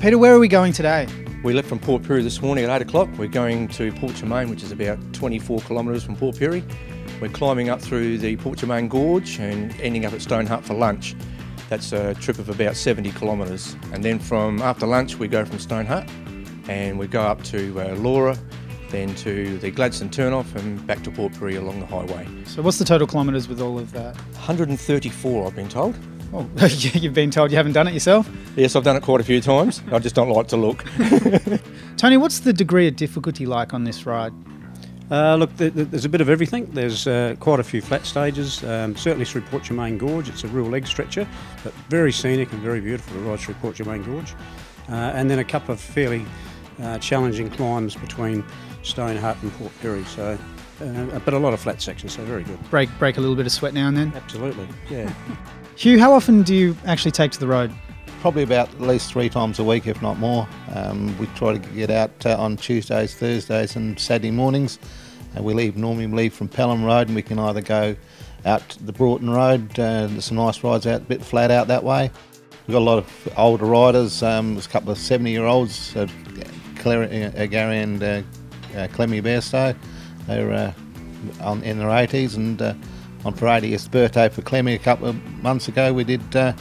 Peter, where are we going today? We left from Port Pirie this morning at 8 o'clock. We're going to Port Germain, which is about 24 kilometres from Port Pirie. We're climbing up through the Port Germain Gorge and ending up at Stone Hut for lunch. That's a trip of about 70 kilometres. And then from after lunch, we go from Stone Hut and we go up to Laura, then to the Gladstone turnoff and back to Port Pirie along the highway. So what's the total kilometres with all of that? 134, I've been told. Oh, you've been told you haven't done it yourself? Yes, I've done it quite a few times. I just don't like to look. Tony, what's the degree of difficulty like on this ride? Look, there's a bit of everything. There's quite a few flat stages, certainly through Port Germain Gorge. It's a real leg stretcher, but very scenic and very beautiful to ride through Port Germain Gorge. And then a couple of fairly challenging climbs between Stone Hut and Port Pirie. So, but a lot of flat sections, so very good. Break a little bit of sweat now and then? Absolutely, yeah. Hugh, how often do you actually take to the road? Probably about at least 3 times a week, if not more. We try to get out on Tuesdays, Thursdays and Saturday mornings. We normally leave from Pelham Road and we can either go out to the Broughton Road. There's some nice rides out, a bit flat out that way. We've got a lot of older riders. There's a couple of 70-year-olds, Gary and Clemmy Bairstow. They're in their 80s, and on for 80th birthday for Clemmy a couple of months ago, we did an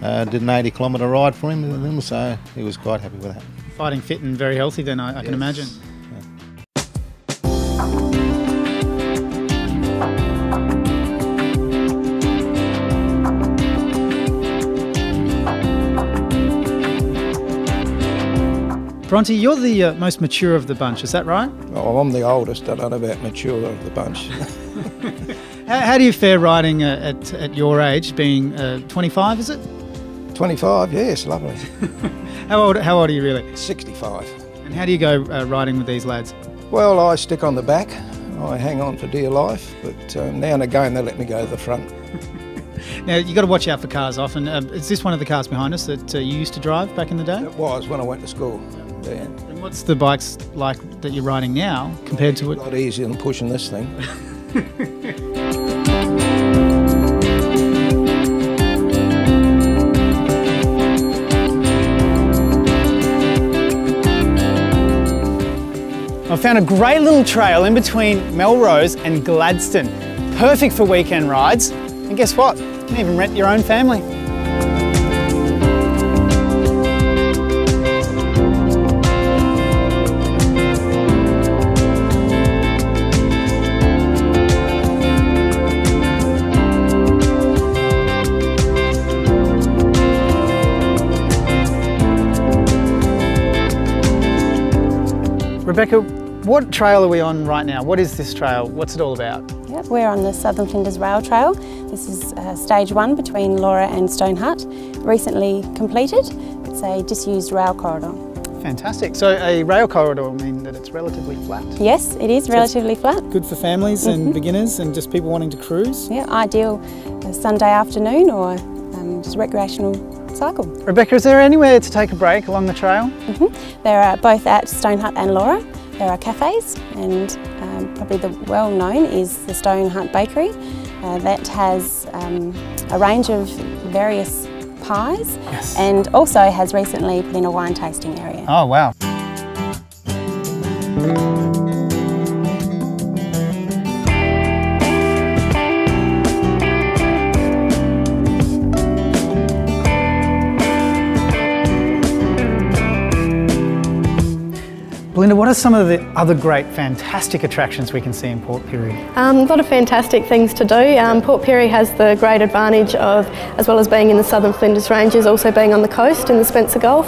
80-kilometre ride for him, so he was quite happy with that. Fighting fit and very healthy then, I can imagine. Bronte, you're the most mature of the bunch, is that right? Oh, I'm the oldest. I don't know about mature of the bunch. How do you fare riding at your age, being 25, is it? 25, yes, lovely. How old are you really? 65. And how do you go riding with these lads? Well, I stick on the back. I hang on for dear life, but now and again they let me go to the front. Now, you've got to watch out for cars often. Is this one of the cars behind us that you used to drive back in the day? It was when I went to school. Yeah. And what's the bikes like that you're riding now compared to it? A lot easier than pushing this thing. I found a great little trail in between Melrose and Gladstone. Perfect for weekend rides. And guess what? You can even rent your own family. Rebecca, what trail are we on right now? What is this trail? What's it all about? Yep, we're on the Southern Flinders Rail Trail. This is stage 1 between Laura and Stone Hut, recently completed. It's a disused rail corridor. Fantastic. So a rail corridor will mean that it's relatively flat? Yes, it is relatively flat. Good for families and beginners and just people wanting to cruise? Yeah, ideal Sunday afternoon or just recreational cycle. Rebecca, is there anywhere to take a break along the trail? There are both at Stone Hut and Laura. There are cafes, and probably the well-known is the Stone Hut Bakery. That has a range of various pies, and also has recently put in a wine tasting area. Oh wow. Belinda, what are some of the other great, fantastic attractions we can see in Port Pirie? A lot of fantastic things to do. Port Pirie has the great advantage of, as well as being in the Southern Flinders Ranges, also being on the coast in the Spencer Gulf.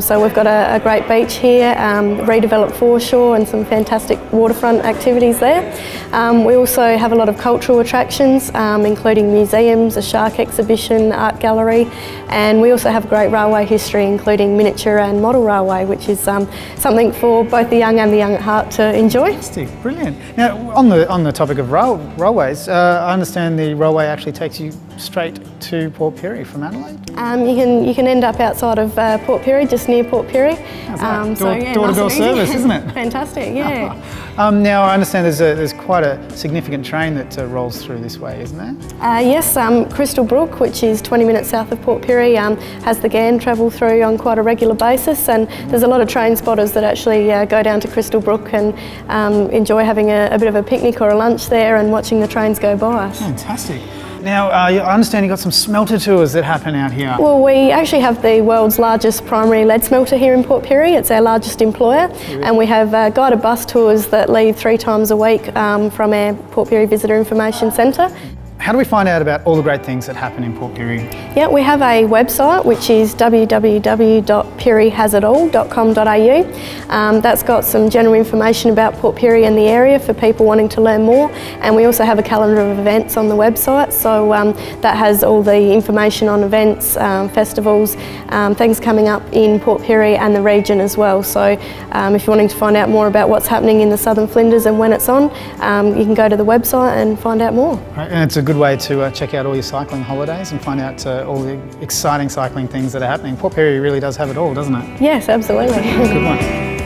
So we've got a great beach here, redeveloped foreshore and some fantastic waterfront activities there. We also have a lot of cultural attractions, including museums, a shark exhibition, art gallery, and we also have great railway history, including miniature and model railway, which is something for for both the young and the young at heart to enjoy. Fantastic, brilliant. Now, on the topic of railways, I understand the railway actually takes you straight to Port Pirie from Adelaide? You can end up outside of Port Pirie, just near Port Pirie. Door-to-door service, isn't it? Fantastic, yeah. Now I understand there's quite a significant train that rolls through this way, isn't there? Yes, Crystal Brook, which is 20 minutes south of Port Pirie, has the GAN travel through on quite a regular basis, and there's a lot of train spotters that actually go down to Crystal Brook and enjoy having a bit of a picnic or a lunch there and watching the trains go by. Fantastic. Now, I understand you've got some smelter tours that happen out here. Well, we actually have the world's largest primary lead smelter here in Port Pirie. It's our largest employer, and we have guided bus tours that leave 3 times a week from our Port Pirie Visitor Information Centre. How do we find out about all the great things that happen in Port Pirie? Yeah, we have a website which is www.pirihazitall.com.au. That's got some general information about Port Pirie and the area for people wanting to learn more, and we also have a calendar of events on the website, so that has all the information on events, festivals, things coming up in Port Pirie and the region as well. So if you're wanting to find out more about what's happening in the Southern Flinders and when it's on, you can go to the website and find out more. Right, and it's a good way to check out all your cycling holidays and find out all the exciting cycling things that are happening. Port Pirie really does have it all, doesn't it? Yes, absolutely. Good one.